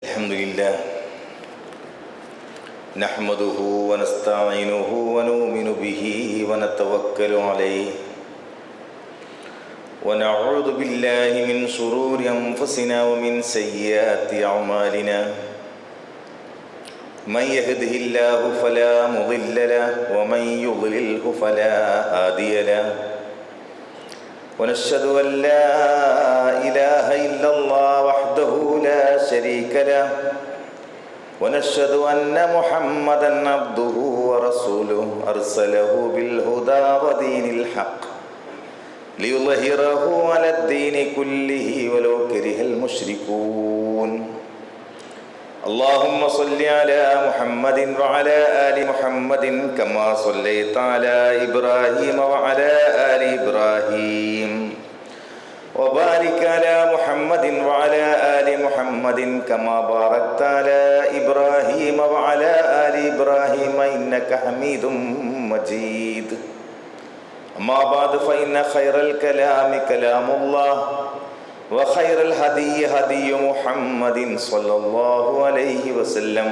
الحمد لله نحمده ونستعينه ونؤمن به ونتوكل عليه ونعوذ بالله من شرور أنفسنا ومن سيئات أعمالنا من يهده الله فلا مضل له ومن يضلله فلا هادي له ونشهد أن لا إله إلا الله وحده لا شريك له ونشهد أن محمدًا عبده ورسوله أرسله بالهدى ودين الحق ليظهره على الدين كله ولو كره المشركون اللهم صل على محمد وعلى آل محمد كما صليت على إبراهيم وعلى آل إبراهيم وبارك على محمد وعلى آل محمد كما باركت على إبراهيم وعلى آل إبراهيم إنك حميد مجيد أما بعد فإن خير الكلام كلام الله وخير الهدي هدي محمد صلى الله عليه وسلم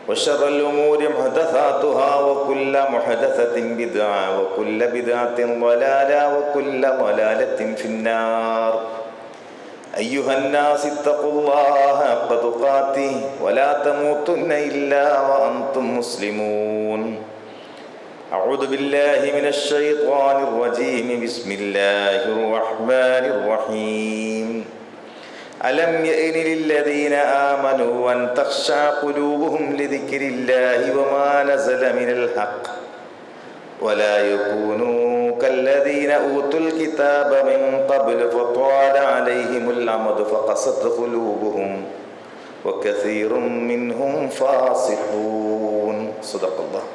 وشر الأمور محدثاتها وكل محدثة بدعة وكل بدعة ضلالة وكل ضلالة في النار أيها الناس اتقوا الله حق تقاته ولا تموتن إلا وأنتم مسلمون أعوذ بالله من الشيطان الرجيم بسم الله الرحمن الرحيم ألم يئن للذين آمنوا أن تخشع قلوبهم لذكر الله وما نزل من الحق ولا يكونوا كالذين أوتوا الكتاب من قبل فطال عليهم الأمد فقست قلوبهم وكثير منهم فاسقون صدق الله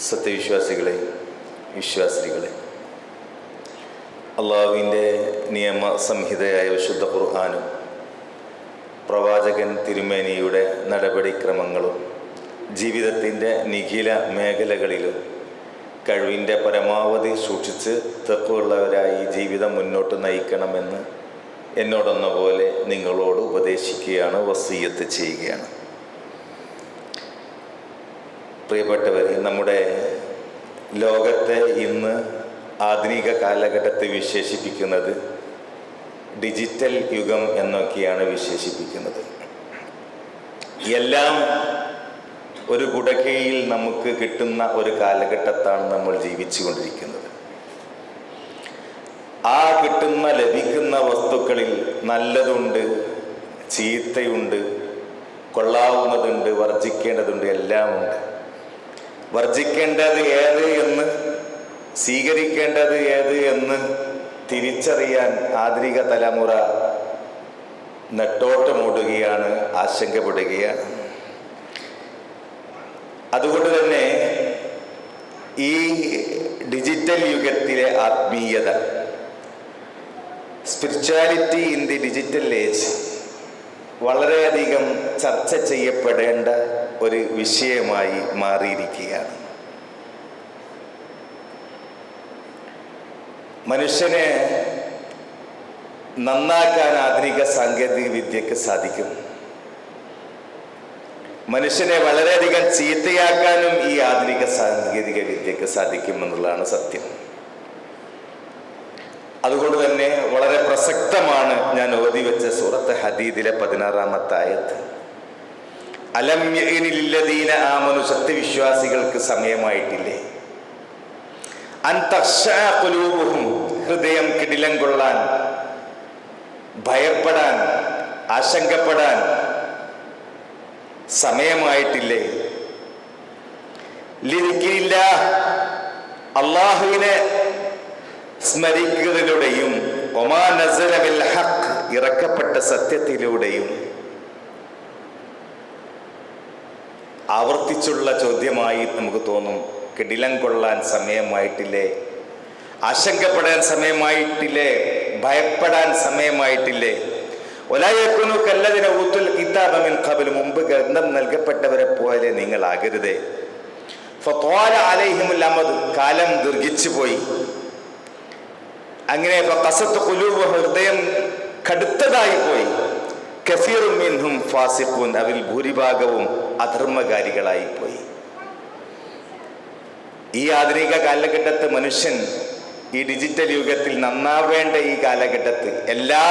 സത്യവിശ്വാസികളെ വിശ്വാസികളെ അള്ളാഹുവിൻ്റെ നിയമസംഹിതയായ വിശുദ്ധ ഖുർആനും പ്രവാചകൻ തിരുമേനിയുടെ നടപടിക്രമങ്ങളും ജീവിതത്തിൻ്റെ നിഖില മേഖലകളിലും കഴിവിൻ്റെ പരമാവധി സൂക്ഷിച്ച് തഖ്വയുള്ളവരായി ജീവിതം മുന്നോട്ട് നയിക്കണമെന്ന് എന്നോടെന്ന പോലെ നിങ്ങളോട് ഉപദേശിക്കുകയാണ്, വസിയ്യത്ത് ചെയ്യുകയാണ്. പ്രിയപ്പെട്ടവരെ, നമ്മുടെ ലോകത്തെ ഇന്ന് ആധുനിക കാലഘട്ടത്തെ വിശേഷിപ്പിക്കുന്നത് ഡിജിറ്റൽ യുഗം എന്നൊക്കെയാണ് വിശേഷിപ്പിക്കുന്നത്. എല്ലാം ഒരു കുടക്കീഴിൽ നമുക്ക് കിട്ടുന്ന ഒരു കാലഘട്ടത്താണ് നമ്മൾ ജീവിച്ചു കൊണ്ടിരിക്കുന്നത്. ആ ലഭിക്കുന്ന വസ്തുക്കളിൽ നല്ലതുണ്ട്, ചീത്തയുണ്ട്, കൊള്ളാവുന്നതുണ്ട്, വർജിക്കേണ്ടതുണ്ട്, എല്ലാം ഉണ്ട്. വർജിക്കേണ്ടത് ഏത് എന്ന്, സ്വീകരിക്കേണ്ടത് ഏത് എന്ന് തിരിച്ചറിയാൻ ആധുനിക തലമുറ നെട്ടോട്ടമോടുകയാണ്, ആശങ്കപ്പെടുകയാണ്. അതുകൊണ്ട് തന്നെ ഈ ഡിജിറ്റൽ യുഗത്തിലെ ആത്മീയത, spirituality in the digital age വളരെയധികം ചർച്ച ചെയ്യപ്പെടേണ്ട ഒരു വിഷയമായി മാറിയിരിക്കുകയാണ്. മനുഷ്യനെ നന്നാക്കാൻ ആധുനിക സാങ്കേതിക വിദ്യക്ക് സാധിക്കും. മനുഷ്യനെ വളരെയധികം ചീത്തയാക്കാനും ഈ ആധുനിക സാങ്കേതിക വിദ്യക്ക് സാധിക്കുമെന്നുള്ളതാണ് സത്യം. അതുകൊണ്ട് തന്നെ വളരെ പ്രസക്തമാണ് ഞാൻ ഓതി വെച്ച സൂറത്ത് ഹദീദിലെ 16-ാമത്തെ ആയത്ത്. അലം യഅനി ലില്ലദീന ആമനു, സത്യവിശ്വാസികൾക്ക് സമയമായിട്ടില്ലേ? അൻ തഖ്ശഅ ഖുലൂബുഹും, ഹൃദയം കിടിലം കൊള്ളാൻ, ഭയപ്പെടാൻ, ആശങ്കപ്പെടാൻ സമയമായിട്ടില്ലേ? ലിദിക്രില്ലാഹ്, അല്ലാഹുവിനെ സ്മരിക്കുന്നതിലൂടെയും ഒമാ നസല മിൽ ഹഖ്, ഇറക്കപ്പെട്ട സത്യത്തിലൂടെയും. ആവർത്തിച്ചുള്ള ചോദ്യമായി നമുക്ക് തോന്നും. കിടിലം കൊള്ളാൻ സമയമായിട്ടില്ലേ? ആശങ്കപ്പെടാൻ സമയമായിട്ടില്ലേ? ഭയപ്പെടാൻ സമയമായിട്ടില്ലേ? വലാ യകൂനു കല്ലദീന ഊതുൽ കിതാബ മിൻ ഖബ്ൽ, മുമ്പ് ഗ്രന്ഥം നൽകപ്പെട്ടവരെ പോലെ നിങ്ങളാകരുതേ. ഫത്വാല അലൈഹിമുൽ അമദ്, കാലം ദീർഘിച്ചു പോയി. അങ്ങനെ ഹൃദയം കടുത്തതായി പോയി. കസീറും മിൻഹും ഫാസിഖൂൻ, അവരിൽ ഭൂരിഭാഗവും അധർമ്മകാരികളായി പോയി. ഈ ആധുനിക കാലഘട്ടത്ത് മനുഷ്യൻ ഈ ഡിജിറ്റൽ യുഗത്തിൽ നന്നാവേണ്ട ഈ കാലഘട്ടത്ത് എല്ലാ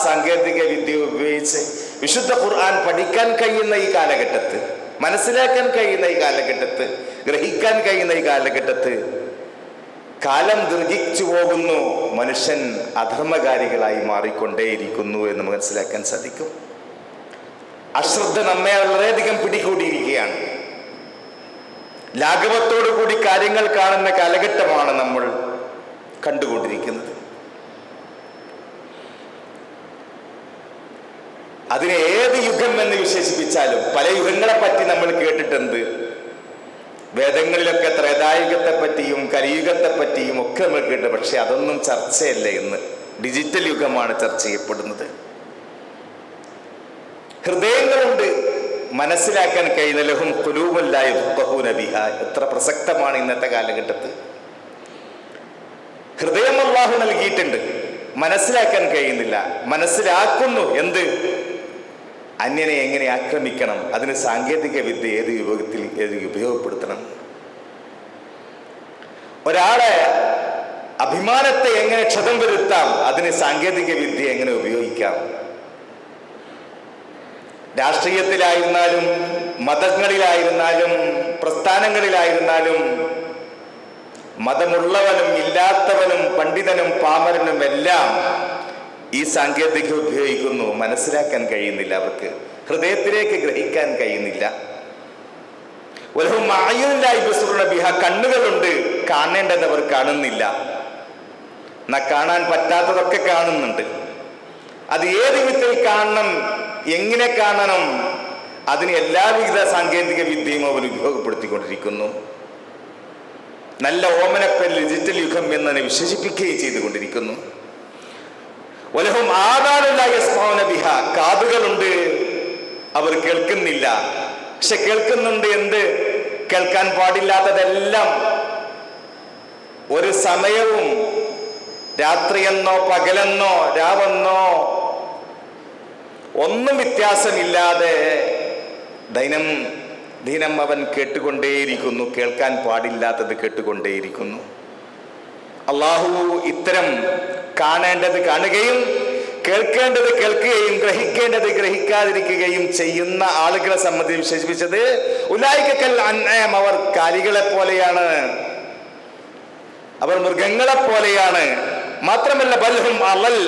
സാങ്കേതിക വിദ്യയും ഉപയോഗിച്ച് വിശുദ്ധ ഖുർആൻ പഠിക്കാൻ കഴിയുന്ന ഈ കാലഘട്ടത്ത്, മനസ്സിലാക്കാൻ കഴിയുന്ന ഈ കാലഘട്ടത്ത്, ഗ്രഹിക്കാൻ കഴിയുന്ന ഈ കാലഘട്ടത്ത് കാലം ദീർഘിച്ചു പോകുന്നു. മനുഷ്യൻ അധർമ്മകാരികളായി മാറിക്കൊണ്ടേയിരിക്കുന്നു എന്ന് മനസ്സിലാക്കാൻ സാധിക്കും. അശ്രദ്ധ നമ്മെ വളരെയധികം പിടികൂടിയിരിക്കുകയാണ്. ലാഘവത്തോടു കൂടി കാര്യങ്ങൾ കാണുന്ന കാലഘട്ടമാണ് നമ്മൾ കണ്ടുകൊണ്ടിരിക്കുന്നത്. അതിനെ ഏത് യുഗം എന്ന് വിശേഷിപ്പിച്ചാലും പല യുഗങ്ങളെ പറ്റി നമ്മൾ കേട്ടിട്ടുണ്ട്. വേദങ്ങളിലൊക്കെ ത്രേതായുഗത്തെ പറ്റിയും കലിയുഗത്തെ പറ്റിയും ഒക്കെ നമ്മൾ കേട്ടു. പക്ഷെ അതൊന്നും ചർച്ചയല്ല. ഇന്ന് ഡിജിറ്റൽ യുഗമാണ് ചർച്ച ചെയ്യപ്പെടുന്നത്. ഹൃദയങ്ങളുണ്ട്, മനസ്സിലാക്കാൻ കഴിയുന്ന ലഹും ഖുലൂബുൻ ലാ യഫ്ഖഹൂന ബിഹാ. എത്ര പ്രസക്തമാണ് ഇന്നത്തെ കാലഘട്ടത്ത്. ഹൃദയം അല്ലാഹു നൽകിയിട്ടുണ്ട്, മനസ്സിലാക്കാൻ കഴിയുന്നില്ല. മനസ്സിലാക്കുന്നു എന്ത്? അന്യനെ എങ്ങനെ ആക്രമിക്കണം, അതിന് സാങ്കേതിക വിദ്യ ഏത് യുഗത്തിൽ ഉപയോഗപ്പെടുത്തണം, ഒരാളെ അഭിമാനത്തെ എങ്ങനെ ക്ഷതം വരുത്താം, അതിന് സാങ്കേതിക വിദ്യ എങ്ങനെ ഉപയോഗിക്കാം. രാഷ്ട്രീയത്തിലായിരുന്നാലും മതങ്ങളിലായിരുന്നാലും പ്രസ്ഥാനങ്ങളിലായിരുന്നാലും മതമുള്ളവനും ഇല്ലാത്തവനും പണ്ഡിതനും പാമരനും എല്ലാം ഈ സാങ്കേതിക ഉപയോഗിക്കുന്നു. മനസ്സിലാക്കാൻ കഴിയുന്നില്ല, അവർക്ക് ഹൃദയത്തിലേക്ക് ഗ്രഹിക്കാൻ കഴിയുന്നില്ല. കണ്ണുകളുണ്ട്, കാണേണ്ടത് അവർ കാണുന്നില്ല. കാണാൻ പറ്റാത്തതൊക്കെ കാണുന്നുണ്ട്. അത് ഏത് വിധത്തിൽ കാണണം, എങ്ങനെ കാണണം, അതിന് എല്ലാവിധ സാങ്കേതിക വിദ്യയും അവർ ഉപയോഗപ്പെടുത്തിക്കൊണ്ടിരിക്കുന്നു. നല്ല ഓമനപ്പേരിൽ ഡിജിറ്റൽ യുഗം എന്നതിനെ വിശേഷിപ്പിക്കുകയും ചെയ്തുകൊണ്ടിരിക്കുന്നു. വലഹും ആദാനുല്ല യസ്മഊന ബിഹാ, കാതുകളുണ്ട്, അവർ കേൾക്കുന്നില്ല. പക്ഷെ കേൾക്കുന്നുണ്ട് എന്ത്? കേൾക്കാൻ പാടില്ലാത്തതെല്ലാം. ഒരു സമയവും രാത്രിയെന്നോ പകലെന്നോ രാവെന്നോ ഒന്നും വ്യത്യാസമില്ലാതെ ദിനം അവൻ കേട്ടുകൊണ്ടേയിരിക്കുന്നു. കേൾക്കാൻ പാടില്ലാത്തത് കേട്ടുകൊണ്ടേയിരിക്കുന്നു. അള്ളാഹു ഇത്തരം കാണേണ്ടത് കാണുകയും കേൾക്കേണ്ടത് കേൾക്കുകയും ഗ്രഹിക്കേണ്ടത് ഗ്രഹിക്കാതിരിക്കുകയും ചെയ്യുന്ന ആളുകളെ സംബന്ധിച്ച് വിശേഷിപ്പിച്ചത് ഉലൈകൽ അൻആം, അവർ കാലികളെ പോലെയാണ്, അവർ മൃഗങ്ങളെ പോലെയാണ്. മാത്രമല്ല ബൽഹും അളൽ,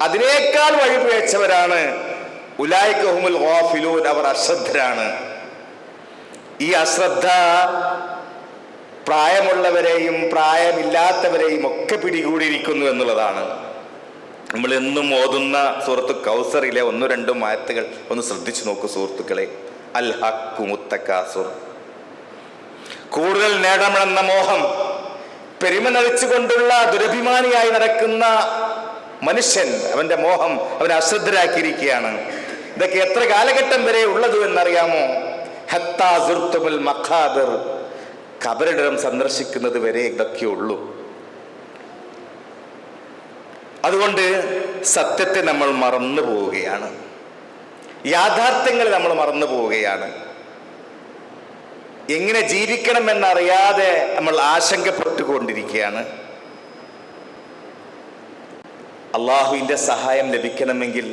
അതിനേക്കാൾ വഴിപിഴച്ചവരാണ്. ഉലൈക ഹുമുൽ ഗാഫിലൂൻ, അവർ അശ്രദ്ധരാണ്. ഈ അശ്രദ്ധ പ്രായമുള്ളവരെയും പ്രായമില്ലാത്തവരെയും ഒക്കെ പിടികൂടിയിരിക്കുന്നു എന്നുള്ളതാണ്. നമ്മൾ എന്നും ഓതുന്ന സൂറത്ത് കൗസറിലെ 1-2 ആയത്തുകൾ ഒന്ന് ശ്രദ്ധിച്ചു നോക്കൂ സുഹൃത്തുക്കളെ. അൽ ഹഖ്ഖു മുത്തകാസുർ, കൂടുതൽ നേടണമെന്ന മോഹം, പെരുമ നടിച്ചുകൊണ്ടുള്ള ദുരഭിമാനിയായി നടക്കുന്ന മനുഷ്യൻ, അവന്റെ മോഹം അവനെ അശ്രദ്ധരാക്കിയിരിക്കുകയാണ്. ഇതൊക്കെ എത്ര കാലഘട്ടം വരെ ഉള്ളത് എന്നറിയാമോ? ഹത്താ സുർത്തുൽ മഖാബിർ, ഖബറിടം സന്ദർശിക്കുന്നത് വരെ ഇതൊക്കെ ഉള്ളൂ. അതുകൊണ്ട് സത്യത്തെ നമ്മൾ മറന്നു പോവുകയാണ്, യാഥാർത്ഥ്യങ്ങൾ നമ്മൾ മറന്നു പോവുകയാണ്. എങ്ങനെ ജീവിക്കണമെന്നറിയാതെ നമ്മൾ ആശങ്കപ്പെട്ടുകൊണ്ടിരിക്കുകയാണ്. അള്ളാഹുവിൻ്റെ സഹായം ലഭിക്കണമെങ്കിൽ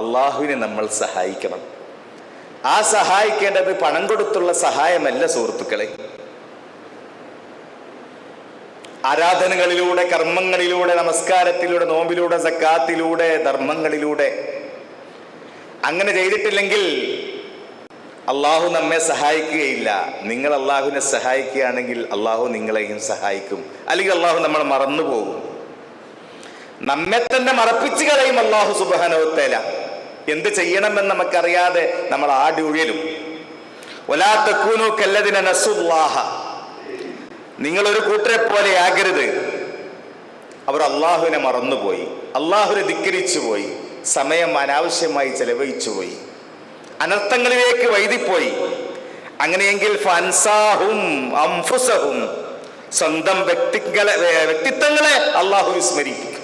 അള്ളാഹുവിനെ നമ്മൾ സഹായിക്കണം. ആ സഹായിക്കേണ്ടത് പണം കൊടുത്തുള്ള സഹായമല്ല സുഹൃത്തുക്കളെ. ആരാധനകളിലൂടെ, കർമ്മങ്ങളിലൂടെ, നമസ്കാരത്തിലൂടെ, നോമ്പിലൂടെ, സക്കാത്തിലൂടെ, ധർമ്മങ്ങളിലൂടെ. അങ്ങനെ ചെയ്തിട്ടില്ലെങ്കിൽ അള്ളാഹു നമ്മെ സഹായിക്കുകയില്ല. നിങ്ങൾ അള്ളാഹുവിനെ സഹായിക്കുകയാണെങ്കിൽ അള്ളാഹു നിങ്ങളെയും സഹായിക്കും. അല്ലെങ്കിൽ അള്ളാഹു നമ്മൾ മറന്നുപോകും, നമ്മെ തന്നെ മറപ്പിച്ചു കളയും അള്ളാഹു സുബ്ഹാനഹു വ തആല. എന്ത് ചെയ്യണമെന്ന് നമുക്കറിയാതെ നമ്മൾ ആടി ഉഴലും. വലാ തകൂനു കല്ലദിന നസുല്ലാഹ, നിങ്ങളൊരു കൂട്ടരെ പോലെ ആകരുത്. അവർ അള്ളാഹുവിനെ മറന്നുപോയി, അള്ളാഹുവിനെ ധിക്കരിച്ചു പോയി, സമയം അനാവശ്യമായി ചെലവഴിച്ചു പോയി, അനർത്ഥങ്ങളിലേക്ക് വൈദിപ്പോയി. അങ്ങനെയെങ്കിൽ ഫൻസാഹും അംഫുസഹും, സ്വന്തം വ്യക്തിത്വങ്ങളെ അള്ളാഹു വിസ്മരിപ്പിക്കും.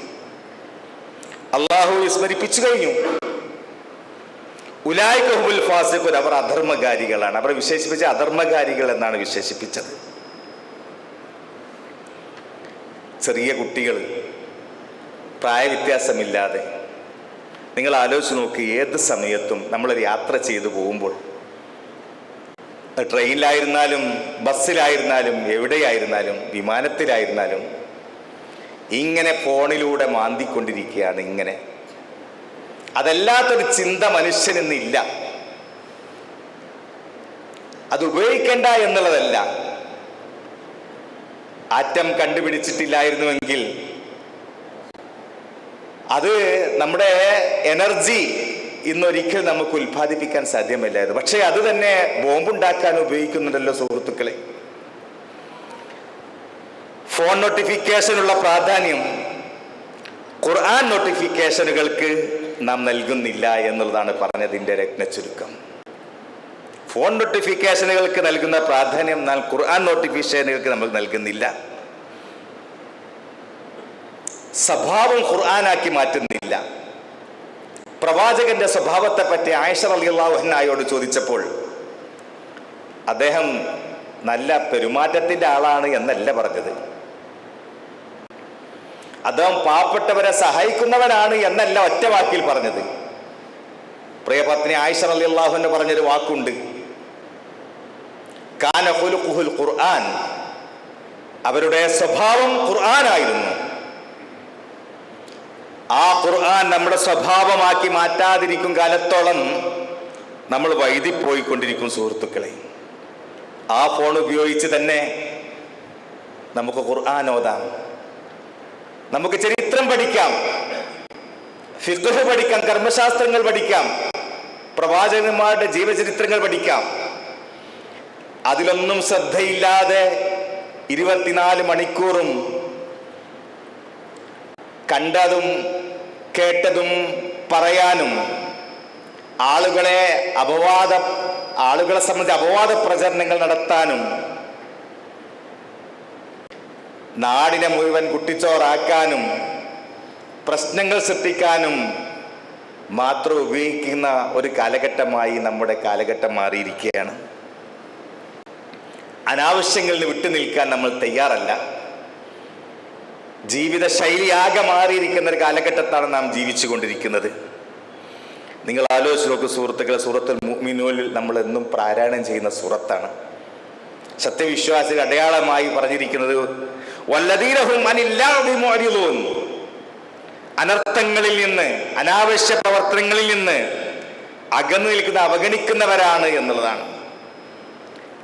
അള്ളാഹു വിസ്മരിപ്പിച്ചു കഴിഞ്ഞു. ഉലൈക ഹുമുൽ ഫാസിഖൂൻ, അവർ അധർമ്മകാരികളാണ്. അവരെ വിശേഷിപ്പിച്ച അധർമ്മകാരികൾ എന്നാണ് വിശേഷിപ്പിച്ചത്. ചെറിയ കുട്ടികൾ, പ്രായവ്യത്യാസമില്ലാതെ, നിങ്ങൾ ആലോചിച്ച് നോക്കി, ഏത് സമയത്തും നമ്മളൊരു യാത്ര ചെയ്തു പോകുമ്പോൾ, ട്രെയിനിലായിരുന്നാലും ബസ്സിലായിരുന്നാലും എവിടെയായിരുന്നാലും വിമാനത്തിലായിരുന്നാലും ഇങ്ങനെ ഫോണിലൂടെ മാന്തിക്കൊണ്ടിരിക്കുകയാണ്. ഇങ്ങനെ അതല്ലാത്തൊരു ചിന്ത മനുഷ്യനിന്നില്ല. അത് ഉപയോഗിക്കേണ്ട എന്നുള്ളതല്ല. ആറ്റം കണ്ടുപിടിച്ചിട്ടില്ലായിരുന്നുവെങ്കിൽ അത് നമ്മുടെ എനർജി ഇന്നൊരിക്കലും നമുക്ക് ഉൽപ്പാദിപ്പിക്കാൻ സാധ്യമല്ലായിരുന്നു. പക്ഷേ അത് തന്നെ ബോംബുണ്ടാക്കാൻ ഉപയോഗിക്കുന്നുണ്ടല്ലോ സുഹൃത്തുക്കളെ. ഫോൺ നോട്ടിഫിക്കേഷനുള്ള പ്രാധാന്യം ഖുർആൻ നോട്ടിഫിക്കേഷനുകൾക്ക് നാം നൽകുന്നില്ല എന്നുള്ളതാണ് പറഞ്ഞതിൻ്റെ രത്നച്ചുരുക്കം. ഫോൺ നോട്ടിഫിക്കേഷനുകൾക്ക് നൽകുന്ന പ്രാധാന്യം നാം ഖുർആൻ നോട്ടിഫിക്കേഷനുകൾക്ക് നമ്മൾ നൽകുന്നില്ല. സ്വഭാവം ഖുർആനാക്കി മാറ്റുന്നില്ല. പ്രവാചകന്റെ സ്വഭാവത്തെ പറ്റി ആയിഷ റളിയല്ലാഹു അൻഹയോട് ചോദിച്ചപ്പോൾ അദ്ദേഹം നല്ല പെരുമാറ്റത്തിന്റെ ആളാണ് എന്നല്ല പറഞ്ഞത്. അദ്ദേഹം പാവപ്പെട്ടവരെ സഹായിക്കുന്നവനാണ് എന്നല്ല ഒറ്റ വാക്കിൽ പറഞ്ഞത്. പ്രിയപത്നി ആയിഷ റളിയല്ലാഹു അൻഹ പറഞ്ഞൊരു വാക്കുണ്ട്, കാന ഖുലുഖുൽ ഖുർആൻ, അവരുടെ സ്വഭാവം ഖുർആനായിരുന്നു. ആ ഖുർആൻ നമ്മുടെ സ്വഭാവമാക്കി മാറ്റാതിരിക്കും കാലത്തോളം നമ്മൾ വൈദിപ്പോയിക്കൊണ്ടിരിക്കും സുഹൃത്തുക്കളെ. ആ ഫോൺ ഉപയോഗിച്ച് തന്നെ നമുക്ക് ഖുർആൻ ഓതാം, നമുക്ക് ചരിത്രം പഠിക്കാം, ഫിഖ്ഹ് പഠിക്കാം, കർമ്മശാസ്ത്രങ്ങൾ പഠിക്കാം, പ്രവാചകന്മാരുടെ ജീവചരിത്രങ്ങൾ പഠിക്കാം. അതിലൊന്നും ശ്രദ്ധയില്ലാതെ 24 മണിക്കൂറും കണ്ടതും കേട്ടതും പറയാനും ആളുകളെ സംബന്ധിച്ച് അപവാദ പ്രചരണങ്ങൾ നടത്താനും നാടിനെ മുഴുവൻ കുട്ടിച്ചോറാക്കാനും പ്രശ്നങ്ങൾ സൃഷ്ടിക്കാനും മാത്രം ഉപയോഗിക്കുന്ന ഒരു കാലഘട്ടമായി നമ്മുടെ കാലഘട്ടം മാറിയിരിക്കുകയാണ്. അനാവശ്യങ്ങളിൽ വിട്ടുനിൽക്കാൻ നമ്മൾ തയ്യാറല്ല. ജീവിത ശൈലിയാകെ മാറിയിരിക്കുന്ന ഒരു കാലഘട്ടത്താണ് നാം ജീവിച്ചു കൊണ്ടിരിക്കുന്നത്. നിങ്ങൾ ആലോചിച്ച് നോക്കൂ സുഹൃത്തുക്കളെ, സൂറത്തുൽ മുഅ്മിനൂനിൽ നമ്മൾ എന്നും പാരായണം ചെയ്യുന്ന സൂറത്താണ്. സത്യവിശ്വാസികൾ അടയാളമായി പറഞ്ഞിരിക്കുന്നത് വല്ലദീന ഹും അനിൽ ലഗ്വി മുഅ്രിദൂൻ, അനർത്ഥങ്ങളിൽ നിന്ന്, അനാവശ്യ പ്രവർത്തനങ്ങളിൽ നിന്ന് അകന്നു നിൽക്കുന്ന, അവഗണിക്കുന്നവരാണ് എന്നുള്ളതാണ്.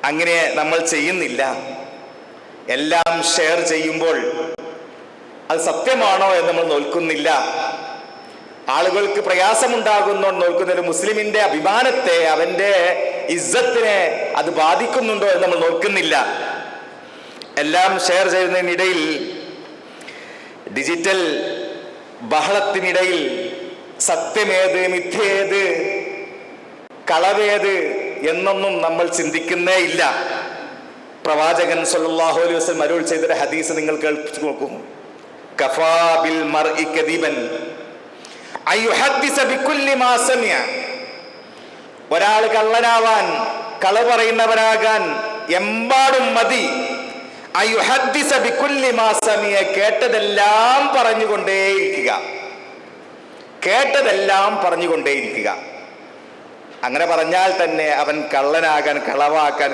അങ്ങനെ നമ്മൾ ചെയ്യുന്നില്ല. എല്ലാം ഷെയർ ചെയ്യുമ്പോൾ അത് സത്യമാണോ എന്ന് നമ്മൾ നോക്കുന്നില്ല. ആളുകൾക്ക് പ്രയാസമുണ്ടാകുന്നോ നോക്കുന്ന ഒരു മുസ്ലിമിന്റെ അഭിമാനത്തെ, അവന്റെ ഇസ്സത്തിനെ അത് ബാധിക്കുന്നുണ്ടോ എന്ന് നമ്മൾ നോക്കുന്നില്ല. എല്ലാം ഷെയർ ചെയ്യുന്നതിനിടയിൽ, ഡിജിറ്റൽ ബഹളത്തിനിടയിൽ സത്യമേത്, മിഥ്യേത്, കളവേത് എന്നൊന്നും നമ്മൾ ചിന്തിക്കുന്നേ ഇല്ല. പ്രവാചകൻ സല്ലല്ലാഹു അലൈഹി വസല്ലം അരുൾ ചെയ്തൊരു ഹദീസ് നിങ്ങൾ കേൾപ്പിച്ചു നോക്കൂ. കഫാ ബിൽ മർഇ കദിബൻ അയ്യുഹദ്ദിസ ബികുല്ലി മാ സമിഅ, ഒരാൾ കള്ളനാവാൻ, കള പറയുന്നവനാകാൻ എമ്പാടും മതി. അയ്യുഹദ്ദിസ ബികുല്ലി മാ സമിഅ, കേട്ടതെല്ലാം പറഞ്ഞുകൊണ്ടേയിരിക്കുക, കേട്ടതെല്ലാം പറഞ്ഞുകൊണ്ടേയിരിക്കുക. അങ്ങനെ പറഞ്ഞാൽ തന്നെ അവൻ കള്ളനാകാൻ, കളവാക്കാൻ,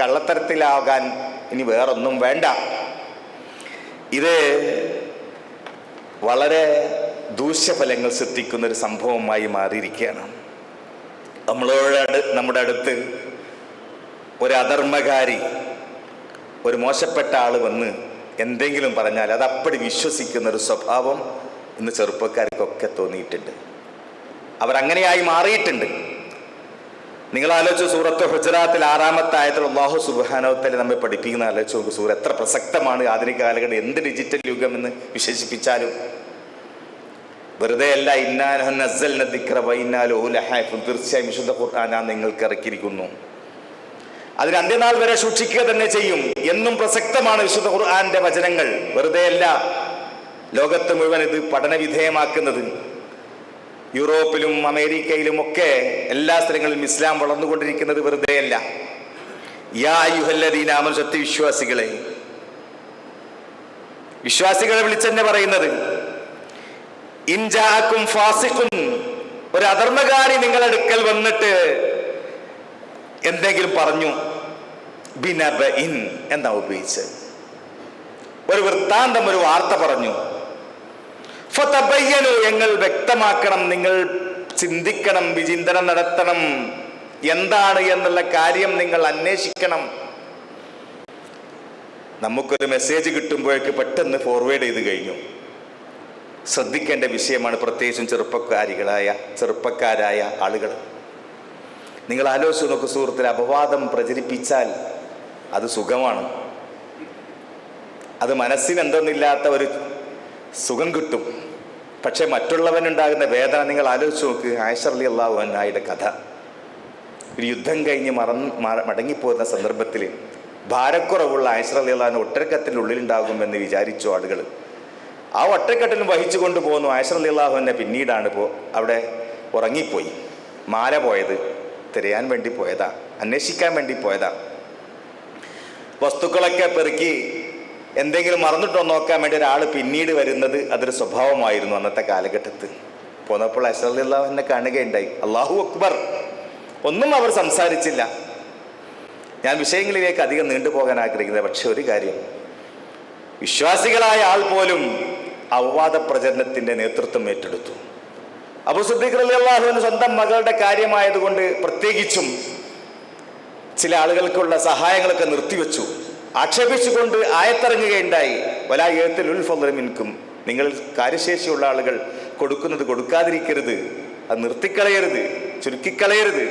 കള്ളത്തരത്തിലാകാൻ ഇനി വേറൊന്നും വേണ്ട. ഇത് വളരെ ദൂഷ്യഫലങ്ങൾ സൃഷ്ടിക്കുന്ന ഒരു സംഭവമായി മാറിയിരിക്കുകയാണ്. നമ്മുടെ അടുത്ത് ഒരു അധർമ്മകാരി, ഒരു മോശപ്പെട്ട ആൾ വന്ന് എന്തെങ്കിലും പറഞ്ഞാൽ അത് അപ്പടി വിശ്വസിക്കുന്ന ഒരു സ്വഭാവം ഇന്ന് ചെറുപ്പക്കാർക്കൊക്കെ തോന്നിയിട്ടുണ്ട്. അവരങ്ങനെയായി മാറിയിട്ടുണ്ട്. നിങ്ങൾ ആലോചിച്ചു, സൂറത്ത് ഹുജറാത്തിൽ 6-ാമത്തെ ആയത്തിൽ അല്ലാഹു സുബ്ഹാനഹു വ തആല നമ്മെ പഠിപ്പിക്കുന്ന ആലോചിച്ചു നോക്കൂ. സൂറ എത്ര പ്രസക്തമാണ്. ആധുനിക കാലഘട്ടം എന്ത് ഡിജിറ്റൽ യുഗം എന്ന് വിശേഷിപ്പിച്ചാലും വെറുതെ അല്ല. ഇന്നാ നഹ്നു നസ്സൽന ദിക്റ വ ഇന്നാ ലഹു ലഹാഫിദൂൻ, തീർച്ചയായും വിശുദ്ധ ഖുർആൻ നിങ്ങൾക്ക് ഇറക്കിയിരിക്കുന്നു, അതിന് അന്ത്യനാൾ വരെ സൂക്ഷിക്കുക തന്നെ ചെയ്യും. എന്നും പ്രസക്തമാണ് വിശുദ്ധ ഖുർആന്റെ വചനങ്ങൾ. വെറുതെ അല്ല ലോകത്ത് മുഴുവൻ ഇത് പഠന വിധേയമാക്കുന്നത്. യൂറോപ്പിലും അമേരിക്കയിലും ഒക്കെ എല്ലാ സ്ഥലങ്ങളിലും ഇസ്ലാം വളർന്നുകൊണ്ടിരിക്കുന്നത് വെറുതെയല്ല. യാ അയ്യുഹല്ലദീന ആമനൂ, സത്യവിശ്വാസികളെ, വിശ്വാസികളെ വിളിച്ചെന്നെ പറയുന്നത്, ഇൻ ജാഅക്കും ഫാസിഖുൻ, ഒരു അധർമ്മകാരി നിങ്ങളുടെ അടുക്കൽ വന്നിട്ട് എന്തെങ്കിലും പറഞ്ഞു, ബിനബഇൻ എന്നാ ഉപയോഗിച്ച്, ഒരു വൃത്താന്തം, ഒരു വാർത്ത പറഞ്ഞു, ഫതബയ്യനു, നിങ്ങൾ വ്യക്തമാക്കണം, നിങ്ങൾ ചിന്തിക്കണം, വിചിന്തനം നടത്തണം, എന്താണ് എന്നുള്ള കാര്യം നിങ്ങൾ അന്വേഷിക്കണം. നമുക്കൊരു മെസ്സേജ് കിട്ടുമ്പോഴേക്ക് പെട്ടെന്ന് ഫോർവേഡ് ചെയ്ത് കഴിഞ്ഞു. ശ്രദ്ധിക്കേണ്ട വിഷയമാണ്, പ്രത്യേകിച്ചും ചെറുപ്പക്കാരായ ആളുകൾ. നിങ്ങൾ ആലോചിച്ച് നോക്കൂ സുഹൃത്തിൽ, അപവാദം പ്രചരിപ്പിച്ചാൽ അത് സുഖമാണ്, അത് മനസ്സിന് എന്തെന്നില്ലാത്ത ഒരു സുഖം കിട്ടും. പക്ഷെ മറ്റുള്ളവനുണ്ടാകുന്ന വേദന നിങ്ങൾ ആലോചിച്ച് നോക്ക്. ആയിഷ റളിയല്ലാഹു അൻഹയുടെ കഥ, ഒരു യുദ്ധം കഴിഞ്ഞ് മടങ്ങിപ്പോകുന്ന സന്ദർഭത്തിൽ ഭാരക്കുറവുള്ള ആയിഷ റളിയല്ലാഹു അൻഹ ഒട്ടകത്തിനുള്ളിലുണ്ടാകുമെന്ന് വിചാരിച്ചു ആളുകൾ. ആ ഒട്ടകക്കട്ടിലും വഹിച്ചു കൊണ്ടുപോകുന്നു. ആയിഷ റളിയല്ലാഹു അൻഹ പിന്നീടാണ് അവിടെ ഉറങ്ങിപ്പോയി. മാല പോയത് തിരയാൻ വേണ്ടി പോയതാ, അന്വേഷിക്കാൻ വേണ്ടി പോയതാ. വസ്തുക്കളൊക്കെ പെറുക്കി എന്തെങ്കിലും മറന്നിട്ടോ നോക്കാൻ വേണ്ടി ഒരാൾ പിന്നീട് വരുന്നത് അതൊരു സ്വഭാവമായിരുന്നു അന്നത്തെ കാലഘട്ടത്തിൽ. പോന്നപ്പോൾ ആയിഷ റളിയല്ലാഹു അൻഹ കാണുകയുണ്ടായി. അല്ലാഹു അക്ബർ, ഒന്നും അവർ സംസാരിച്ചില്ല. ഞാൻ വിഷയങ്ങളിലേക്ക് അധികം നീണ്ടുപോകാൻ ആഗ്രഹിക്കുന്നത്, പക്ഷെ ഒരു കാര്യം, വിശ്വാസികളായ ആൾ പോലും അപവാദ പ്രചരണത്തിന്റെ നേതൃത്വം ഏറ്റെടുത്തു. അബൂ സിദ്ദീഖ് റളിയല്ലാഹു അൻഹു സ്വന്തം മകളുടെ കാര്യമായതുകൊണ്ട് പ്രത്യേകിച്ചും ചില ആളുകൾക്കുള്ള സഹായങ്ങളൊക്കെ നിർത്തിവെച്ചു. ആക്ഷേപിച്ചുകൊണ്ട് ആയത്തിറങ്ങുകയുണ്ടായി, വലാ യഅ്തലുൽ ഫദ്ല മിൻകും, നിങ്ങൾ കാര്യശേഷിയുള്ള ആളുകൾ കൊടുക്കുന്നത് കൊടുക്കാതിരിക്കരുത്, അത് നിർത്തിക്കളയരുത്, ചുരുക്കിക്കളയരുത്.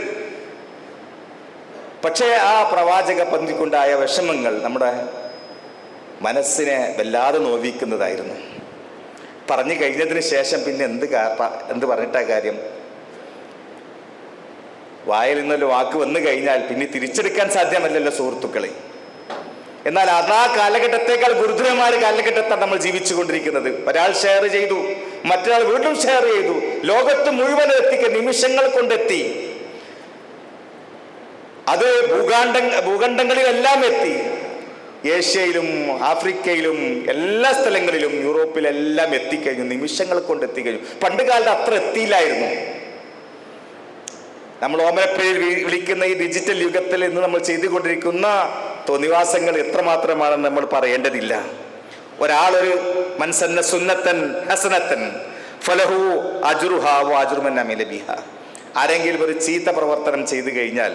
പക്ഷേ ആ പ്രവാചക പന്തിക്കുണ്ടായ വിഷമങ്ങൾ നമ്മുടെ മനസ്സിനെ വല്ലാതെ നോവിക്കുന്നതായിരുന്നു. പറഞ്ഞു കഴിഞ്ഞതിന് ശേഷം പിന്നെ എന്ത് പറഞ്ഞിട്ടാ കാര്യം? വായിൽ നിന്നൊരു വാക്ക് വന്നു കഴിഞ്ഞാൽ പിന്നെ തിരിച്ചെടുക്കാൻ സാധ്യമല്ലല്ലോ സുഹൃത്തുക്കളെ. എന്നാൽ അതാ കാലഘട്ടത്തേക്കാൾ ഗുരുതരമായ കാലഘട്ടത്താണ് നമ്മൾ ജീവിച്ചു കൊണ്ടിരിക്കുന്നത്. ഒരാൾ ഷെയർ ചെയ്തു, മറ്റൊരാൾ വീണ്ടും ഷെയർ ചെയ്തു, ലോകത്ത് മുഴുവൻ എത്തിക്കുക, നിമിഷങ്ങൾ കൊണ്ടെത്തി. അത് ഭൂഖണ്ഡങ്ങളിലെല്ലാം എത്തി. ഏഷ്യയിലും ആഫ്രിക്കയിലും എല്ലാ സ്ഥലങ്ങളിലും യൂറോപ്പിലെല്ലാം എത്തിക്കഴിഞ്ഞു, നിമിഷങ്ങൾ കൊണ്ട് എത്തിക്കഴിഞ്ഞു. പണ്ട് കാലത്ത് അത്ര എത്തിയില്ലായിരുന്നു. നമ്മൾ ഓമനപ്പേരിൽ വിളിക്കുന്ന ഈ ഡിജിറ്റൽ യുഗത്തിൽ ഇന്ന് നമ്മൾ ചെയ്തുകൊണ്ടിരിക്കുന്ന തോന്നിവാസങ്ങൾ എത്രമാത്രമാണെന്ന് നമ്മൾ പറയേണ്ടതില്ല. ഒരാളൊരു മൻസന്ന സുന്നത്തൻ ഹസനത്തൻ ഫലഹു അജ്റുഹാ വ അജ്റു മൻ അമില ബിഹാ, ആരെങ്കിലും ഒരു ചീത്ത പ്രവർത്തനം ചെയ്തു കഴിഞ്ഞാൽ,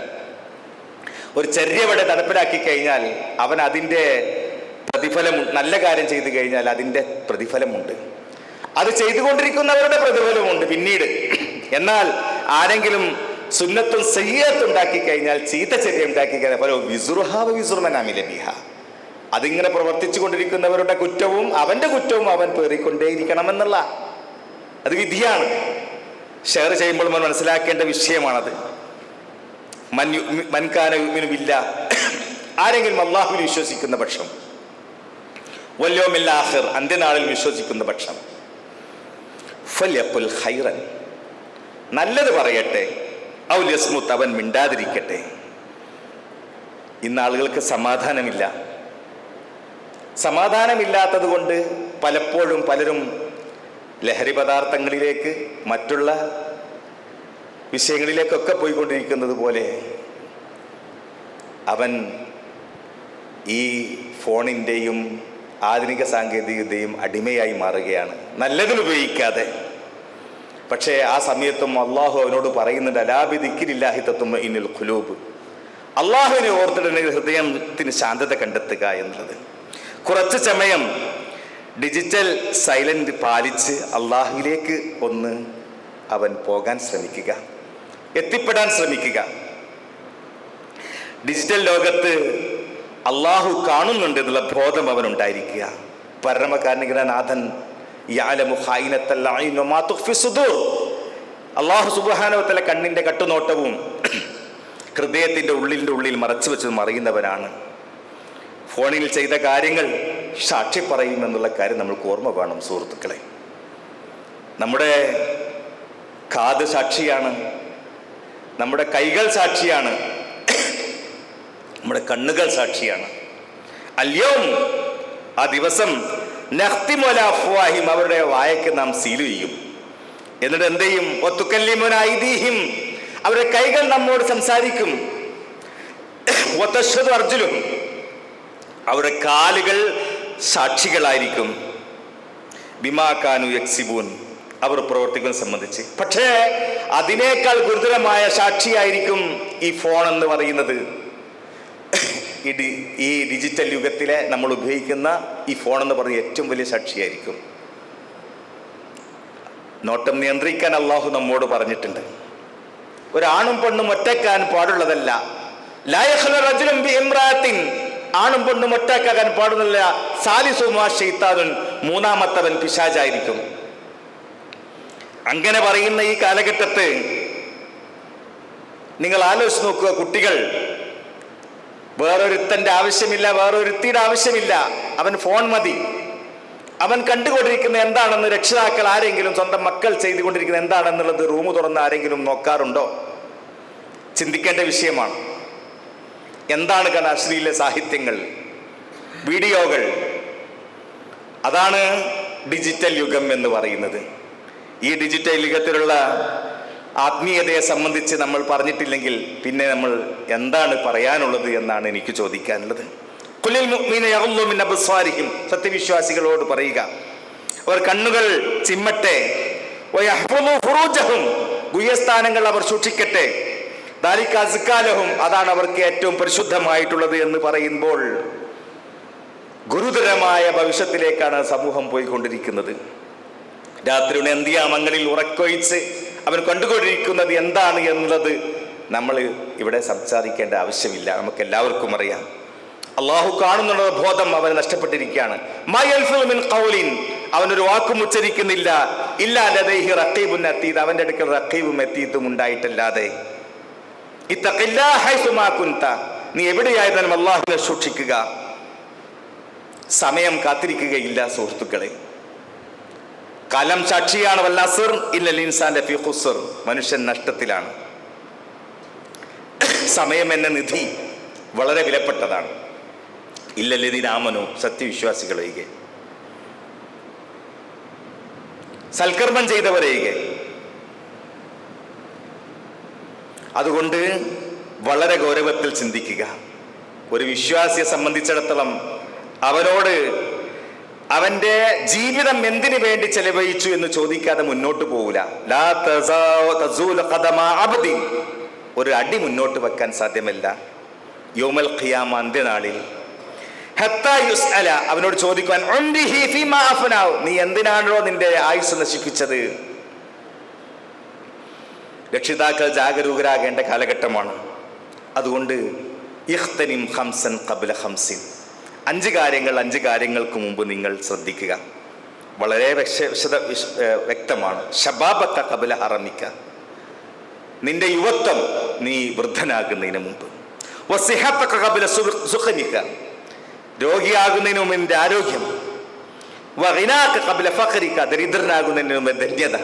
ഒരു ചര്യവിടെ നടപ്പിലാക്കി കഴിഞ്ഞാൽ അവൻ അതിൻ്റെ പ്രതിഫലം, നല്ല കാര്യം ചെയ്തു കഴിഞ്ഞാൽ അതിൻ്റെ പ്രതിഫലമുണ്ട്, അത് ചെയ്തുകൊണ്ടിരിക്കുന്നവരുടെ പ്രതിഫലമുണ്ട് പിന്നീട്. എന്നാൽ ആരെങ്കിലും സുന്നത്തും സയ്യിഅത്തും ഉണ്ടാക്കി കഴിഞ്ഞാൽ, ചീത്ത ചര്യ ഉണ്ടാക്കി കഴിഞ്ഞാൽ ഫലഹു വിസ്റുഹാ വ വിസ്റു മൻ അമില ബിഹാ, അതിങ്ങനെ പ്രവർത്തിച്ചു കൊണ്ടിരിക്കുന്നവരുടെ കുറ്റവും അവൻ്റെ കുറ്റവും അവൻ പേറിക്കൊണ്ടേയിരിക്കണമെന്നുള്ള അത് വിധിയാണ്. ഷെയർ ചെയ്യുമ്പോൾ നമ്മൾ മനസ്സിലാക്കേണ്ട വിഷയമാണത്. മൻകാന യുഅ്മിനു ബില്ലാഹ്, ആരെങ്കിലും അല്ലാഹുവിൽ വിശ്വസിക്കുന്ന പക്ഷം, വൽ യൗമിൽ ആഖിർ, അന്ത്യനാളിൽ വിശ്വസിക്കുന്ന പക്ഷം, ഫൽയഖുൽ ഖൈറൻ, നല്ലത് പറയട്ടെ, ഔ ലിയസ്മുത്, അവൻ മിണ്ടാതിരിക്കട്ടെ. ഇന്ന് ആളുകൾക്ക് സമാധാനമില്ല. സമാധാനമില്ലാത്തത് കൊണ്ട് പലപ്പോഴും പലരും ലഹരി പദാർത്ഥങ്ങളിലേക്ക്, മറ്റുള്ള വിഷയങ്ങളിലേക്കൊക്കെ പോയിക്കൊണ്ടിരിക്കുന്നത് പോലെ അവൻ ഈ ഫോണിൻ്റെയും ആധുനിക സാങ്കേതികതയും അടിമയായി മാറുകയാണ്, നല്ലതിൽ ഉപയോഗിക്കാതെ. പക്ഷേ ആ സമയത്തും അള്ളാഹു അവനോട് പറയുന്നുണ്ട്, അലാ ബിദിക്രില്ലാഹി തത്മഇന്നുൽ ഖുലൂബ്, അള്ളാഹുവിനെ ഓർത്തിട്ടുണ്ടെങ്കിൽ ഹൃദയത്തിന് ശാന്തത കണ്ടെത്തുക എന്നുള്ളത്. കുറച്ച് സമയം ഡിജിറ്റൽ സൈലന്റ് പാലിച്ച് അള്ളാഹുവിലേക്ക് ഒന്ന് അവൻ പോകാൻ ശ്രമിക്കുക, എത്തിപ്പെടാൻ ശ്രമിക്കുക. ഡിജിറ്റൽ ലോകത്ത് അള്ളാഹു കാണുന്നുണ്ട് എന്നുള്ള ബോധം അവനുണ്ടായിരിക്കുക. പരമകാരുണികനാഥൻ യഅലമു ഖായിനത്തൽ അയ്ൻ വമാ തുഖ്ഫി സുദൂർ, അള്ളാഹു സുബ്ഹാനഹു വ തആല കണ്ണിൻ്റെ കട്ടുനോട്ടവും ഹൃദയത്തിൻ്റെ ഉള്ളിൽ മറച്ചു വെച്ച് മറിയുന്നവനാണ്. ഫോണിൽ ചെയ്ത കാര്യങ്ങൾ സാക്ഷി പറയുമെന്നുള്ള കാര്യം നമ്മൾക്ക് ഓർമ്മ വേണം സുഹൃത്തുക്കളെ. നമ്മുടെ കാത് സാക്ഷിയാണ്, നമ്മുടെ കൈകൾ സാക്ഷിയാണ്, നമ്മുടെ കണ്ണുകൾ സാക്ഷിയാണ്. അല്യവും ആ ദിവസം നഖ്തിമു അലാ അഫ്വാഹിം, അവരുടെ വായക്ക് നാം സീൽ ചെയ്യും. എന്നിട്ട് എന്ത് ചെയ്യും? വതുകല്ലിമുനാ ഐദീഹിം, അവരുടെ കൈകൾ നമ്മോട് സംസാരിക്കും. വതശ്ഹദു അർജുലുഹും, അവരുടെ കാലുകൾ സാക്ഷികളായിരിക്കും. ബിമാ കാനു യക്സിബൂൻ, അവർ പ്രവർത്തിക്കുന്നത് സംബന്ധിച്ച്. പക്ഷേ അതിനേക്കാൾ ഗുരുതരമായ സാക്ഷിയായിരിക്കും ഈ ഫോൺ എന്ന് പറയുന്നത്. ഈ ഡിജിറ്റൽ യുഗത്തിലെ നമ്മൾ ഉപയോഗിക്കുന്ന ഈ ഫോൺ എന്ന് പറയുന്ന ഏറ്റവും വലിയ സാക്ഷിയായിരിക്കും. നോട്ടം നിയന്ത്രിക്കാൻ അള്ളാഹു നമ്മോട് പറഞ്ഞിട്ടുണ്ട്. ഒരാണും പെണ്ണും ഒറ്റക്കാൻ പാടുള്ളതല്ല. ലാ യഖ്ലു റജുലുൻ ബിഇംറാത്തിൻ, ആണും പെണ്ണും ഒറ്റക്കാക്കാൻ പാടുന്നില്ല. സാലിസുമാ ശൈത്താനുൻ, മൂന്നാമത്തവൻ പിശാചായിരിക്കും. അങ്ങനെ പറയുന്ന ഈ കാലഘട്ടത്ത് നിങ്ങൾ ആലോചിച്ച് നോക്കുക. കുട്ടികൾ, വേറൊരുത്തൻ്റെ ആവശ്യമില്ല, വേറൊരുത്തിയുടെ ആവശ്യമില്ല, അവൻ ഫോൺ മതി. അവൻ കണ്ടുകൊണ്ടിരിക്കുന്ന എന്താണെന്ന് രക്ഷിതാക്കൾ ആരെങ്കിലും, സ്വന്തം മക്കൾ ചെയ്തുകൊണ്ടിരിക്കുന്ന എന്താണെന്നുള്ളത് റൂം തുറന്ന് ആരെങ്കിലും നോക്കാറുണ്ടോ? ചിന്തിക്കേണ്ട വിഷയമാണ്. എന്താണ് കാരണം? അശ്ലീല സാഹിത്യങ്ങൾ, വീഡിയോകൾ. അതാണ് ഡിജിറ്റൽ യുഗം എന്ന് പറയുന്നത്. ഈ ഡിജിറ്റൽ യുഗത്തിലുള്ള ആത്മീയതയെ സംബന്ധിച്ച് നമ്മൾ പറഞ്ഞിട്ടില്ലെങ്കിൽ പിന്നെ നമ്മൾ എന്താണ് പറയാനുള്ളത് എന്നാണ് എനിക്ക് ചോദിക്കാനുള്ളത്. ഖുലിൽ മുഅ്മിനീന യഗ്ളൂ മിൻ അബ്സാരിഹിം, സത്യവിശ്വാസികളോട് പറയുക, അവർ കണ്ണുകൾ ചിമ്മട്ടെ. വയഹ്ഫളൂ ഫുറൂജഹും, ഗുഹ്യസ്ഥാനങ്ങൾ അവർ സൂക്ഷിക്കട്ടെ. ദാലിക അസ്കാ ലഹും, അതാണ് അവർക്ക് ഏറ്റവും പരിശുദ്ധമായിട്ടുള്ളത് എന്ന് പറയുമ്പോൾ ഗുരുതരമായ ഭവിഷ്യത്തിലേക്കാണ് സമൂഹം പോയിക്കൊണ്ടിരിക്കുന്നത്. രാത്രിയുടെ അന്ത്യാമങ്ങളിൽ ഉറക്കൊഴിച്ച് അവൻ കണ്ടുകൊണ്ടിരിക്കുന്നത് എന്താണ് എന്നുള്ളത് നമ്മൾ ഇവിടെ സംസാരിക്കേണ്ട ആവശ്യമില്ല. നമുക്ക് എല്ലാവർക്കും അറിയാം. അള്ളാഹു കാണുന്നുള്ള ബോധം അവന് നഷ്ടപ്പെട്ടിരിക്കുകയാണ്. മാ യൽഫിളു മിൻ ഖൗലിൻ, അവനൊരു വാക്കും ഉച്ചരിക്കുന്നില്ല. ഇല്ലാ ലദൈഹി റഖീബുൻ അതീദ്, അവന്റെ അടുക്കൽ റഖീബും അതീദും ഉണ്ടായിട്ടല്ലാതെ. ഇത്തഖില്ലാഹ ഹൈസുമാ കുൻത, നീ എവിടെയായിരുന്നാലും അള്ളാഹുവിനെ സൂക്ഷിക്കുക. സമയം കാത്തിരിക്കുകയില്ല സുഹൃത്തുക്കളെ. കാലം സാക്ഷിയാണ്. വല്ലസ്ർ ഇന്നൽ ഇൻസാന ലഫീ ഖുസ്ർ, മനുഷ്യൻ നഷ്ടത്തിലാണ്. സമയം എന്ന നിധി വളരെ വിലപ്പെട്ടതാണ്. ഇല്ലല്ലദീന ആമനു, സത്യവിശ്വാസികളൊഴികെ, സൽക്കർമ്മം ചെയ്തവരൊഴികെ. അതുകൊണ്ട് വളരെ ഗൗരവത്തിൽ ചിന്തിക്കുക. ഒരു വിശ്വാസിയെ സംബന്ധിച്ചിടത്തോളം അവനോട് അവന്റെ ജീവിതം എന്തിനു വേണ്ടി ചെലവഴിച്ചു എന്ന് ചോദിക്കാതെ മുന്നോട്ട് പോകൂല. ലാ തസൂലു ഖദമ അബ്ദിൻ, ഒരു അടി മുന്നോട്ട് വെക്കാൻ സാധ്യമല്ല യൗമൽ ഖിയാമ, അന്ത്യനാളിൽ. ഹത്താ യുസ്അല, അവനോട് ചോദിക്കുവാൻ, ഉംരിഹി ഫീമാ അഫ്നാ, നീ എന്തിനാണോ നിന്റെ ആയുസ് നശിപ്പിച്ചത്. രക്ഷിതാക്കൾ ജാഗരൂകരാകേണ്ട കാലഘട്ടമാണ്. അതുകൊണ്ട് ഇഖ്തനിം ഖംസൻ ഖബ്ല ഖംസിൻ, 5 കാര്യങ്ങൾക്ക് മുമ്പ് നിങ്ങൾ ശ്രദ്ധിക്കുക. വളരെ വ്യക്തമാണ്. ശബാബക ഖബ്ല ഹറമിക, നിന്റെ യുവത്വം നീ വൃദ്ധനാകുന്നതിന് മുമ്പ്. വസിഹതക ഖബ്ല സുഖനിക, രോഗിയാകുന്നതിന് മുമ്പ് നിന്റെ ആരോഗ്യം. വഗിനാക ഖബ്ല ഫഖരിക, ദരിദ്രനാകുന്നതിന് മുമ്പ് ധന്യത.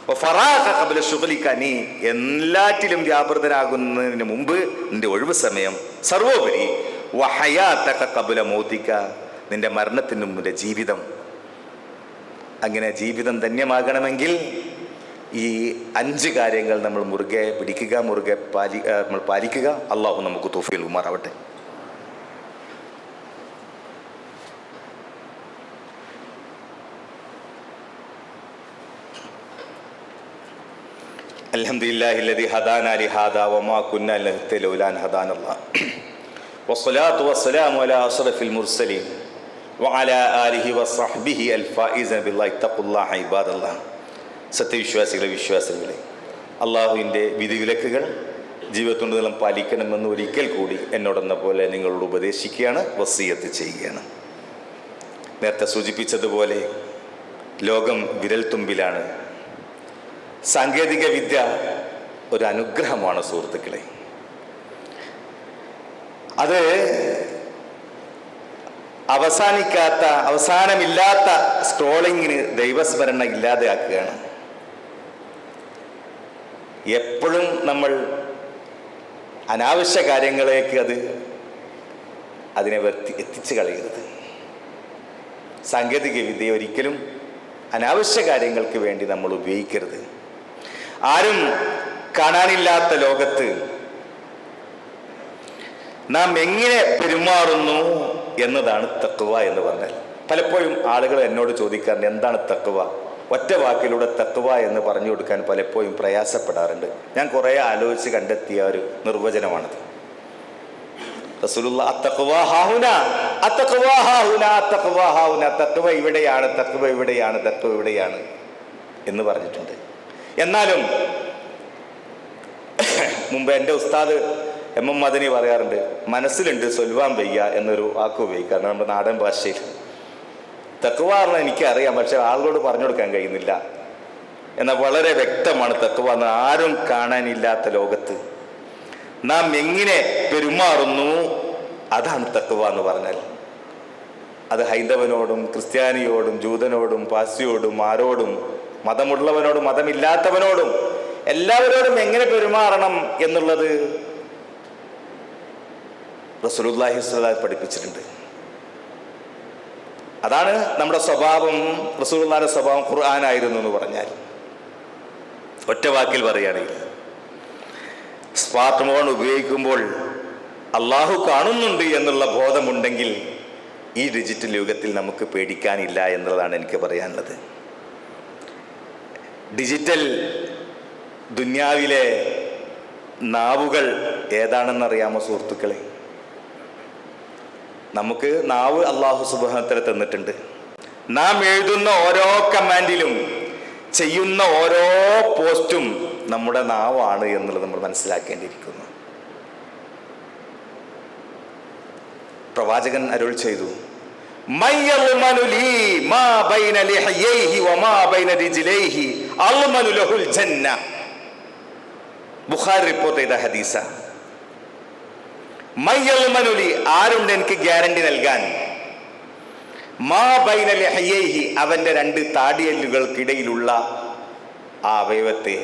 വഫറാക ഖബ്ല ശുഗ്ലിക, നീ എല്ലാറ്റിലും വ്യാപൃതനാകുന്നതിന് മുമ്പ് നിന്റെ ഒഴിവ് സമയം. സർവോപരി വഹയാതക ഖബ്ല മൗതിക, നിന്റെ മരണത്തിന് മുമ്പ് ജീവിതം. അങ്ങനെ ജീവിതം ധന്യമാകണമെങ്കിൽ ഈ 5 കാര്യങ്ങൾ നമ്മൾ മുറുകെ പിടിക്കുക, നമ്മൾ പാലിക്കുക. അള്ളാഹു നമുക്ക് തൗഫീഖ് നൽകുമാറാവട്ടെ. അൽഹംദുലില്ലാഹില്ലദീ ഹദാനാ ലിഹാദാ വമാ കുന്നാ ലനഹ്തദിയ ലൗലാ അൻ ഹദാനല്ലാഹ് വസ്സലാത്തു വസ്സലാമു അലാ അശ്റഫിൽ മുർസലീൻ വഅലാ ആലിഹി വസ്സഹ്ബിഹി അൽ ഫായിസീന ബില്ലാഹി തഖുല്ലാഹ ഇബാദല്ലാഹ്. വിശ്വാസികളെ, അള്ളാഹുവിൻ്റെ വിധിവിലക്കുകൾ ജീവിതത്തിലുടനീളം പാലിക്കണമെന്ന് ഒരിക്കൽ കൂടി എന്നോടെന്ന പോലെ നിങ്ങളോട് ഉപദേശിക്കുകയാണ്, വസിയത്ത് ചെയ്യുകയാണ്. നേരത്തെ സൂചിപ്പിച്ചതുപോലെ ലോകം വിരൽത്തുമ്പിലാണ്. സാങ്കേതിക വിദ്യ ഒരു അനുഗ്രഹമാണ് സുഹൃത്തുക്കളെ. അത് അവസാനമില്ലാത്ത സ്ക്രോളിങ്ങിന് ദൈവസ്മരണ ഇല്ലാതെയാക്കുകയാണ്. എപ്പോഴും നമ്മൾ അനാവശ്യ കാര്യങ്ങളിലേക്ക് അതിനെ എത്തിച്ചു കളയരുത്. സാങ്കേതിക വിദ്യ ഒരിക്കലും അനാവശ്യ കാര്യങ്ങൾക്ക് വേണ്ടി നമ്മൾ ഉപയോഗിക്കരുത്. ആരും കാണാനില്ലാത്ത ലോകത്ത് നാം എങ്ങനെ പെരുമാറുന്നു എന്നതാണ് തഖ്വ എന്ന് പറഞ്ഞാൽ. പലപ്പോഴും ആളുകൾ എന്നോട് ചോദിക്കാറുണ്ട്, എന്താണ് തഖ്വ? ഒറ്റ വാക്കിലൂടെ തഖ്വ എന്ന് പറഞ്ഞു കൊടുക്കാൻ പലപ്പോഴും പ്രയാസപ്പെടാറുണ്ട്. ഞാൻ കുറേ ആലോചിച്ച് കണ്ടെത്തിയ ഒരു നിർവചനമാണത്. റസൂലുള്ളാഹി അത്തഖ്വ ഹാഹുന, അത്തഖ്വ ഹാഹുന, അത്തഖ്വ ഹാഹുന, തഖ്വ ഇവിടെയാണ്, തഖ്വ ഇവിടെയാണ്, തഖ്വ ഇവിടെയാണ് എന്ന് പറഞ്ഞിട്ടുണ്ട്. എന്നാലും മുമ്പ് എൻ്റെ ഉസ്താദ് എം മദനി പറയാറുണ്ട്, മനസ്സിലുണ്ട് സൊൽവാൻ വയ്യ എന്നൊരു വാക്ക് ഉപയോഗിക്കാറുണ്ട് നമ്മുടെ നാടൻ ഭാഷയിൽ. തഖ്വ പറഞ്ഞാൽ എനിക്കറിയാം, പക്ഷെ ആളുകളോട് പറഞ്ഞു കൊടുക്കാൻ കഴിയുന്നില്ല. എന്നാൽ വളരെ വ്യക്തമാണ് തഖ്വ എന്ന്. ആരും കാണാനില്ലാത്ത ലോകത്ത് നാം എങ്ങനെ പെരുമാറുന്നു അതാണ് തഖ്വ എന്ന് പറഞ്ഞാൽ. അത് ഹൈന്ദവനോടും ക്രിസ്ത്യാനിയോടും ജൂതനോടും പാഴ്സിയോടും ആരോടും, മതമുള്ളവനോടും മതമില്ലാത്തവനോടും എല്ലാവരോടും എങ്ങനെ പെരുമാറണം എന്നുള്ളത് റസൂലുള്ളാഹി സ്വല്ലല്ലാഹു അലൈഹി വസല്ലം പഠിപ്പിച്ചിട്ടുണ്ട്. അതാണ് നമ്മുടെ സ്വഭാവം. റസൂലുള്ളാഹിയുടെ സ്വഭാവം ഖുർആനായിരുന്നു എന്ന് പറഞ്ഞാൽ, ഒറ്റ വാക്കിൽ പറയുകയാണെങ്കിൽ, സ്മാർട്ട് ഫോൺ ഉപയോഗിക്കുമ്പോൾ അള്ളാഹു കാണുന്നുണ്ട് എന്നുള്ള ബോധമുണ്ടെങ്കിൽ ഈ ഡിജിറ്റൽ യുഗത്തിൽ നമുക്ക് പേടിക്കാനില്ല എന്നുള്ളതാണ് എനിക്ക് പറയാനുള്ളത്. ഡിജിറ്റൽ ദുന്യാവിലെ നാവുകൾ ഏതാണെന്നറിയാമോ സുഹൃത്തുക്കളെ? നമുക്ക് നാവ് അള്ളാഹു സുബ്ഹാനഹു വ തആല തന്നിട്ടുണ്ട്. നാം എഴുതുന്ന ഓരോ കമാൻഡിലും ചെയ്യുന്ന ഓരോ പോസ്റ്റും നമ്മുടെ നാവാണ് എന്നുള്ളത് നമ്മൾ മനസ്സിലാക്കേണ്ടിയിരിക്കുന്നു. പ്രവാചകൻ അരുൾ ചെയ്തു, ബുഖാരി റിപ്പോർട്ട് ചെയ്ത ഹദീസ. ആരുണ്ട് എനിക്ക് ഗ്യാരണ്ടി നൽകാൻ? മാ ബൈന ലിഹ്യൈഹി, അവന്റെ രണ്ട് താടിയല്ലുകൾക്കിടയിലുള്ള ആ അവയവത്തെ,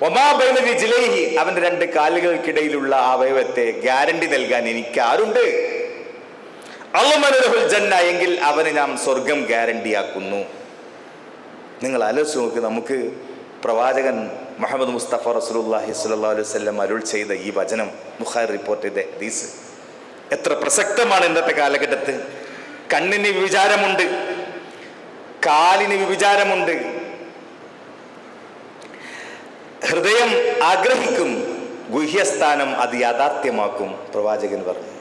വമാ ബൈന റിജ്ലൈഹി, അവന്റെ രണ്ട് കാലുകൾക്കിടയിലുള്ള ആ അവയവത്തെ ഗ്യാരണ്ടി നൽകാൻ എനിക്ക് ആരുണ്ട്? അള്മനു ലഹുൽ ജന്ന, എങ്കിൽ അവന് നാം സ്വർഗം ഗ്യാരണ്ടിയാക്കുന്നു. നിങ്ങൾ ആലോചിച്ച് നോക്ക്, നമുക്ക് പ്രവാചകൻ മുഹമ്മദ് മുസ്തഫ റസൂലുള്ളാഹി സ്വല്ലല്ലാഹു അലൈഹി വസല്ലം അരുൾ ചെയ്ത ഈ വചനം, ബുഖാരി റിപ്പോർട്ട് ചെയ്ത ഹദീസ് എത്ര പ്രസക്തമാണ് ഇന്നത്തെ കാലഘട്ടത്തിൽ. കണ്ണിന് വിചാരമുണ്ട്, കാലിന് വിചാരമുണ്ട്, ഹൃദയം ആഗ്രഹിക്കും, ഗുഹ്യസ്ഥാനം അത് യാഥാർത്ഥ്യമാക്കും. പ്രവാചകൻ പറഞ്ഞു,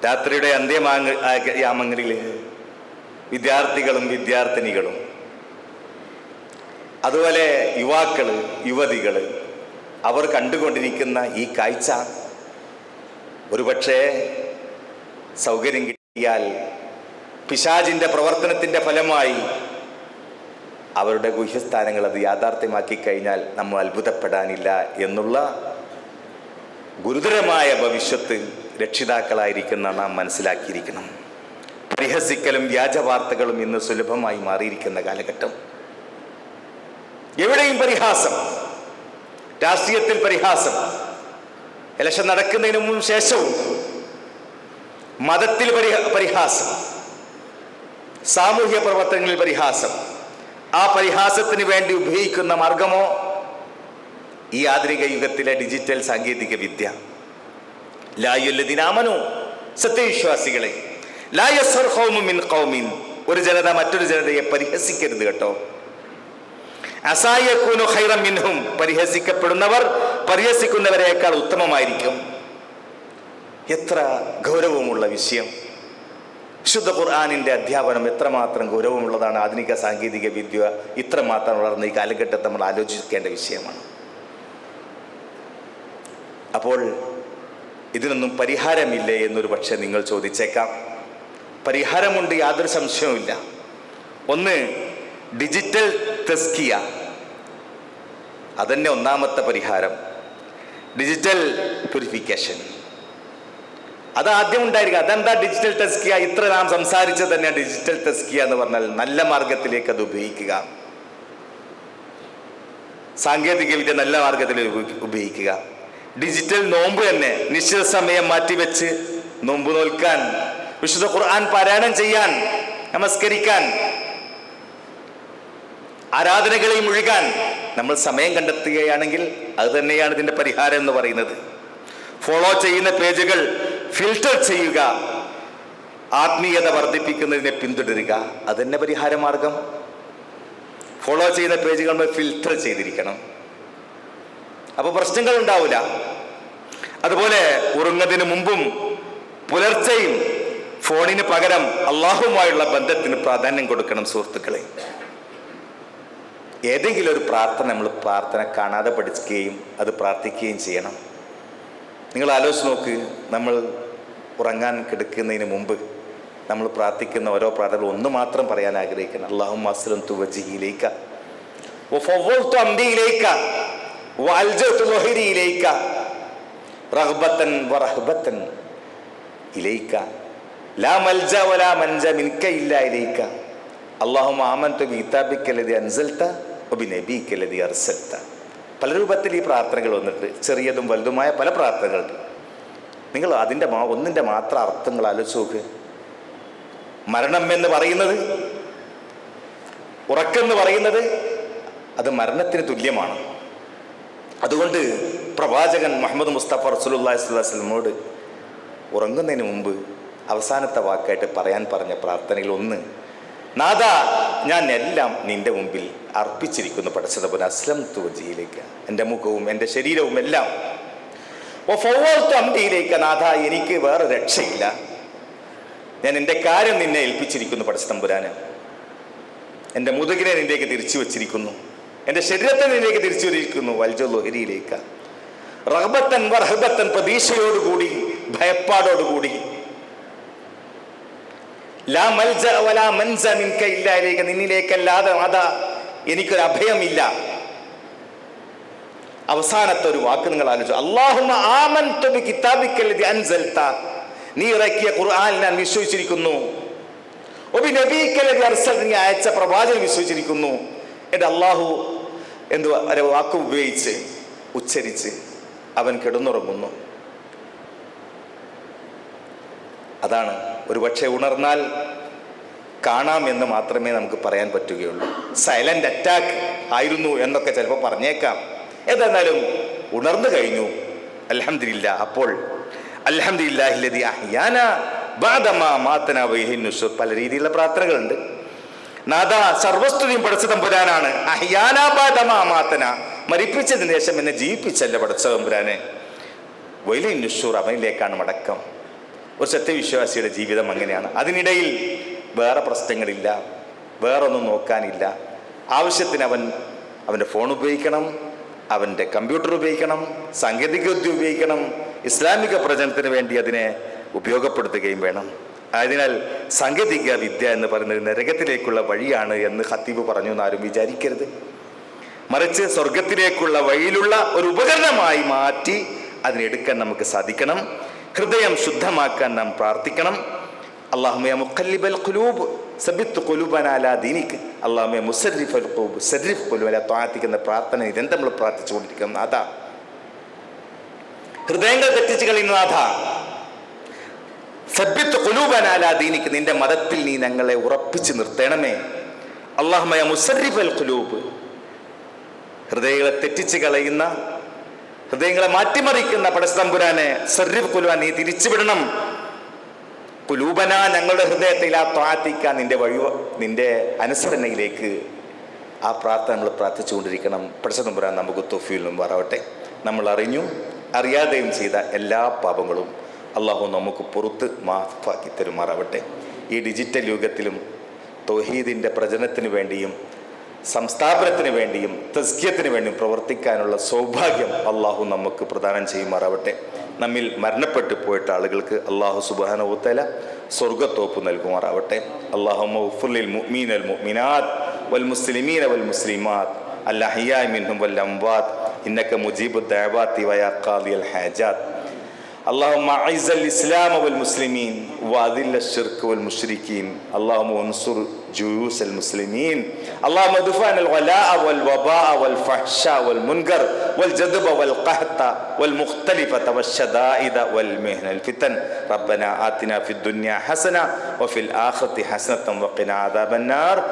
രാത്രിയുടെ അന്ത്യയാമങ്ങളിൽ വിദ്യാർത്ഥികളും വിദ്യാർത്ഥിനികളും അതുപോലെ യുവാക്കള് യുവതികള് അവർ കണ്ടുകൊണ്ടിരിക്കുന്ന ഈ കാഴ്ച ഒരുപക്ഷെ സൗകര്യം കിട്ടിയാൽ പിശാചിന്റെ പ്രവർത്തനത്തിന്റെ ഫലമായി അവരുടെ ഗുഹ്യസ്ഥാനങ്ങൾ അത് യാഥാർത്ഥ്യമാക്കി കഴിഞ്ഞാൽ നമ്മൾ അത്ഭുതപ്പെടാനില്ല എന്നുള്ള ഗുരുതരമായ ഭവിഷ്യത്ത് രക്ഷിതാക്കളായിരിക്കുന്ന നാം മനസ്സിലാക്കിയിരിക്കണം. പരിഹസിക്കലും വ്യാജവാർത്തകളും ഇന്ന് സുലഭമായി മാറിയിരിക്കുന്ന കാലഘട്ടം. എവിടെയും പരിഹാസം, രാഷ്ട്രീയത്തിൽ പരിഹാസം, ഇലക്ഷൻ നടക്കുന്നതിന് മുമ്പും ശേഷവും മതത്തിൽ പരിഹാസം, സാമൂഹ്യ പ്രവർത്തനങ്ങളിൽ പരിഹാസം. ആ പരിഹാസത്തിന് വേണ്ടി ഉപയോഗിക്കുന്ന മാർഗമോ ഈ ആധുനിക യുഗത്തിലെ ഡിജിറ്റൽ സാങ്കേതിക വിദ്യ. ലാ അയ്യുഹല്ലദീന ആമനൂ, സത്യവിശ്വാസികളെ, ലാ യസ്ഖർ ഖൗമുൻ മിൻ ഖൗമിൻ, ഒരു ജനത മറ്റൊരു ജനതയെ പരിഹസിക്കരുത് കേട്ടോ. അസാ യകൂനു ഖൈറൻ മിൻഹും, പരിഹസിക്കപ്പെടുന്നവർ പരിഹസിക്കുന്നവരെക്കാൾ ഉത്തമമായിരിക്കും. എത്ര ഗൗരവമുള്ള വിഷയം! വിശുദ്ധ ഖുർആനിന്റെ അധ്യാപനം എത്രമാത്രം ഗൗരവമുള്ളതാണ്. ആധുനിക സാങ്കേതിക വിദ്യ ഇത്രമാത്രം വളർന്ന ഈ കാലഘട്ടത്തിൽ നമ്മൾ ആലോചിക്കേണ്ട വിഷയമാണ്. അപ്പോൾ ഇതിനൊന്നും പരിഹാരമില്ലേ എന്നൊരു പക്ഷേ നിങ്ങൾ ചോദിച്ചേക്കാം. പരിഹാരമുണ്ട്, യാതൊരു സംശയവുമില്ല. ഒന്ന്, ഡിജിറ്റൽ തസ്കിയ, അതന്നെ ഒന്നാമത്തെ പരിഹാരം. ഡിജിറ്റൽ പ്യൂരിഫിക്കേഷൻ അതാദ്യം ഉണ്ടായിരിക്കുക. അതെന്താ ഡിജിറ്റൽ തസ്കിയ? ഇത്ര നാം സംസാരിച്ചത് തന്നെ ഡിജിറ്റൽ തസ്കിയ എന്ന് പറഞ്ഞാൽ നല്ല മാർഗത്തിലേക്ക് അത് ഉപയോഗിക്കുക. സാങ്കേതിക വിദ്യ നല്ല മാർഗത്തിൽ ഉപയോഗിക്കുക. ഡിജിറ്റൽ നോമ്പ് തന്നെ നിശ്ചിത സമയം മാറ്റിവെച്ച് നോമ്പ് നോൽക്കാൻ, വിശുദ്ധ ഖുർആൻ പാരായണം ചെയ്യാൻ, നമസ്കരിക്കാൻ, ആരാധനകളിൽ മുഴുകാൻ നമ്മൾ സമയം കണ്ടെത്തുകയാണെങ്കിൽ അത് തന്നെയാണ് ഇതിന്റെ പരിഹാരം എന്ന് പറയുന്നത്. ഫോളോ ചെയ്യുന്ന പേജുകൾ ഫിൽട്ടർ ചെയ്യുക, ആത്മീയത വർദ്ധിപ്പിക്കുന്നതിനെ പിന്തുടരുക, അതന്നെ പരിഹാര മാർഗം. ഫോളോ ചെയ്യുന്ന പേജുകൾ നമ്മൾ ഫിൽട്ടർ ചെയ്തിരിക്കണം, അപ്പോൾ പ്രശ്നങ്ങൾ ഉണ്ടാവില്ല. അതുപോലെ ഉറങ്ങുന്നതിന് മുമ്പും പുലർച്ചെയും ഫോണിന് പകരം അള്ളാഹുമായുള്ള ബന്ധത്തിന് പ്രാധാന്യം കൊടുക്കണം സുഹൃത്തുക്കളെ. ഏതെങ്കിലും ഒരു പ്രാർത്ഥന കാണാതെ പഠിക്കുകയും അത് പ്രാർത്ഥിക്കുകയും ചെയ്യണം. നിങ്ങൾ ആലോചിച്ച് നോക്ക്, നമ്മൾ ഉറങ്ങാൻ കിടക്കുന്നതിന് മുമ്പ് നമ്മൾ പ്രാർത്ഥിക്കുന്ന ഓരോ പ്രാർത്ഥനകളും ഒന്ന് മാത്രം പറയാൻ ആഗ്രഹിക്കണം. അല്ലാഹുമ്മ അസ്ലംതു വജ്ഹി ഇലൈക വഫവ്വൽതു അംരി ഇലൈക വഅൽജഅതു ളഹരി ഇലൈക റഗ്ബതൻ വറഹ്ബതൻ ഇലൈക ലാ മൽജ വലാ മൻജ മിൻക ഇല്ലാ ഇലൈക അല്ലാഹുമ്മ ആമൻതു ബികിതാബിക ലദി അൻസൽത വബിനബിയിക ലദി അർസൽത. പല രൂപത്തിൽ ഈ പ്രാർത്ഥനകൾ വന്നിട്ട് ചെറിയതും വലുതുമായ പല പ്രാർത്ഥനകളുണ്ട്. നിങ്ങൾ അതിൻ്റെ ഒന്നിൻ്റെ മാത്രം അർത്ഥങ്ങൾ ആലോചിച്ച് നോക്ക്. മരണം എന്ന് പറയുന്നത്, ഉറക്കെന്ന് പറയുന്നത് അത് മരണത്തിന് തുല്യമാണ്. അതുകൊണ്ട് പ്രവാചകൻ മുഹമ്മദ് മുസ്തഫ റസൂലുള്ളാഹി സ്വല്ലല്ലാഹു അലൈഹി വസല്ലമയോട് ഉറങ്ങുന്നതിന് മുമ്പ് അവസാനത്തെ വാക്കായിട്ട് പറയാൻ പറഞ്ഞ പ്രാർത്ഥനയിൽ ഒന്ന്, നാഥാ ഞാൻ എല്ലാം നിന്റെ മുമ്പിൽ അർപ്പിച്ചിരിക്കുന്നു പടച്ചതമ്പുരാൻ, അസ്ലംതു വജ്ഹിയിലേക്ക്, എൻ്റെ മുഖവും എൻ്റെ ശരീരവും എല്ലാം, വഫവ്വൽതു അംരി ഇലൈക, നാഥാ എനിക്ക് വേറെ രക്ഷയില്ല, ഞാൻ എൻ്റെ കാര്യം നിന്നെ ഏൽപ്പിച്ചിരിക്കുന്നു പടച്ചതമ്പുരാന്, എൻ്റെ മുതുകിനെ നിന്നേക്ക് തിരിച്ചു വച്ചിരിക്കുന്നു, എൻ്റെ ശരീരത്തെ നിന്നേക്ക് തിരിച്ചു വച്ചിരിക്കുന്നു, വൽജഅതു ളഹരിയിലേക്ക് റഗ്ബതൻ വറഹ്ബതൻ, പ്രതീക്ഷയോടുകൂടി ഭയപ്പാടോടുകൂടി, ലാ മൽജ വലാ മൻജ മിൻക ഇല്ലാ ഇലൈക, നിന്നിലേക്കല്ലാതെ അതാ എനിക്കൊരു അഭയമില്ല. അവസാനത്തെ ഒരു വാക്ക് നിങ്ങൾ ആലോചിച്ചു, അല്ലാഹുമ്മ ആമൻതു ബികിതാബിക ലദി അൻസൽത, നീ ഇറക്കിയ ഖുർആനിൽ ഞാൻ വിശ്വസിച്ചിരിക്കുന്നു, വബിനബിയിക ലദി അർസൽത, നീ അയച്ച പ്രവാചകൻ വിശ്വസിച്ചിരിക്കുന്നു. എൻ്റെ അള്ളാഹു ഒരു വാക്ക് ഉപയോഗിച്ച് ഉച്ചരിച്ച് അവൻ കിടന്നുറങ്ങുന്നു. അതാണ് ഒരു പക്ഷേ ഉണർന്നാൽ കാണാമെന്ന് മാത്രമേ നമുക്ക് പറയാൻ പറ്റുകയുള്ളൂ. സൈലന്റ് അറ്റാക്ക് ആയിരുന്നു എന്നൊക്കെ ചിലപ്പോൾ പറഞ്ഞേക്കാം. ഏതായാലും ഉണർന്നു കഴിഞ്ഞു, അൽഹംദുലില്ലാ. അപ്പോൾ അൽഹംദുലില്ലാഹില്ലദീ അഹ്യാനാ ബഅദമാ മാതനാ വഇലൈഹിൻ നുശൂർ. പല രീതിയിലുള്ള പ്രാർത്ഥനകളുണ്ട്. നാഥാ സർവസ്തുതിയും പടച്ച തമ്പുരാനാണ്, അഹ്യാനാ ബഅദമാ മാതനാ, മരിപ്പിച്ചതിന് ശേഷം എന്നെ ജീവിപ്പിച്ചല്ല പടച്ച തമ്പുരാനെ, വഇലൈഹിൻ നുശൂർ, അവനിലേക്കാണ് മടക്കം. ഒരു സത്യവിശ്വാസിയുടെ ജീവിതം അങ്ങനെയാണ്. അതിനിടയിൽ വേറെ പ്രശ്നങ്ങളില്ല, വേറൊന്നും നോക്കാനില്ല. ആവശ്യത്തിന് അവൻ്റെ ഫോൺ ഉപയോഗിക്കണം, അവൻ്റെ കമ്പ്യൂട്ടർ ഉപയോഗിക്കണം, സാങ്കേതികവിദ്യ ഉപയോഗിക്കണം, ഇസ്ലാമിക പ്രചരണത്തിന് വേണ്ടി അതിനെ ഉപയോഗപ്പെടുത്തുകയും വേണം. ആയതിനാൽ സാങ്കേതിക വിദ്യ എന്ന് പറയുന്നത് നരകത്തിലേക്കുള്ള വഴിയാണ് എന്ന് ഖത്തീബ് പറഞ്ഞു എന്ന് ആരും വിചാരിക്കരുത്. മറിച്ച് സ്വർഗത്തിലേക്കുള്ള വഴിയിലുള്ള ഒരു ഉപകരണമായി മാറ്റി അതിനെടുക്കാൻ നമുക്ക് സാധിക്കണം. ഹൃദയം ശുദ്ധമാക്കാൻ നാം പ്രാർത്ഥിക്കണം. അല്ലാഹുമ്മ യാ മുഖല്ലിബൽ ഖുലൂബ് സബ്ബിത് ഖുലൂബനാ അലാ ദീനിക്, അല്ലാഹുമ്മ യാ മുസർരിഫൽ ഖുലൂബ് സർരിഫ് ഖുലൂബനാ അലാ ത്വാഅതിക് എന്ന പ്രാർത്ഥന നിരന്തരം നമ്മൾ പ്രാർത്ഥിച്ചുകൊണ്ടിരിക്കണം. നാഥാ, ഹൃദയങ്ങൾ തെറ്റിച്ച് കളയുന്ന നാഥാ, സബ്ബിത് ഖുലൂബനാ അലാ ദീനിക്, നിന്റെ മതത്തിൽ നീ ഞങ്ങളെ ഉറപ്പിച്ച് നിർത്തണമേ. അല്ലാഹുമ്മ യാ മുസർരിഫൽ ഖുലൂബ്, ഹൃദയങ്ങളെ തെറ്റിച്ച് കളയുന്ന, ഹൃദയങ്ങളെ മാറ്റിമറിക്കുന്ന പടച്ചതമ്പുരാനെ, സർരിഫ് ഖുലൂബനാ, നീ തിരിച്ചുവിടണം. ഖുലൂബന, ഞങ്ങളുടെ ഹൃദയത്തിൽ ആ ത്വാഅതിക, നിന്റെ അനുസരണയിലേക്ക്. ആ പ്രാർത്ഥന നമ്മൾ പ്രാർത്ഥിച്ചുകൊണ്ടിരിക്കണം. പടച്ചതമ്പുരാൻ നമുക്ക് തൗഫീഖ് നൽകുമാറാവട്ടെ. നമ്മൾ അറിഞ്ഞും അറിയാതെയും ചെയ്ത എല്ലാ പാപങ്ങളും അള്ളാഹു നമുക്ക് പുറത്ത് മാഫാക്കി തരുമാറാവട്ടെ. ഈ ഡിജിറ്റൽ യുഗത്തിലും തൗഹീദിൻ്റെ പ്രചരണത്തിന് വേണ്ടിയും സംസ്ഥാപനത്തിന് വേണ്ടിയും തസ്കിയത്തിന് വേണ്ടിയും പ്രവർത്തിക്കാനുള്ള സൗഭാഗ്യം അള്ളാഹു നമുക്ക് പ്രദാനം ചെയ്യുമാറാവട്ടെ. നമ്മിൽ മരണപ്പെട്ടു പോയിട്ട് ആളുകൾക്ക് അള്ളാഹു സുബ്ഹാനഹു വ തആല സ്വർഗ്ഗത്തോപ്പ് നൽകുമാറാവട്ടെ. അല്ലാഹുമ്മ ഗ്ഫിർ ലിൽ മുഅ്മിനീന വൽ മുഅ്മിനാത്ത് വൽ മുസ്ലിമീന വൽ മുസ്ലിമാത്ത് അൽ അഹ്യാഇ മിൻഹും വൽ അംവാത്ത് ഇന്നക മുജീബുദ് ദഅവാതി വ യാ ഖാദിയൽ ഹാജാത്ത്. اللهم أعز الإسلام والمسلمين وأذل الشرك والمشركين اللهم انصر جيوش المسلمين اللهم ادفع عن الغلاء والوباء والفحشاء والمنكر والجذب والقحط والمختلفة والشدائد والمهن الفتن ربنا آتنا في الدنيا حسنة وفي الآخرة حسنة وقنا عذاب النار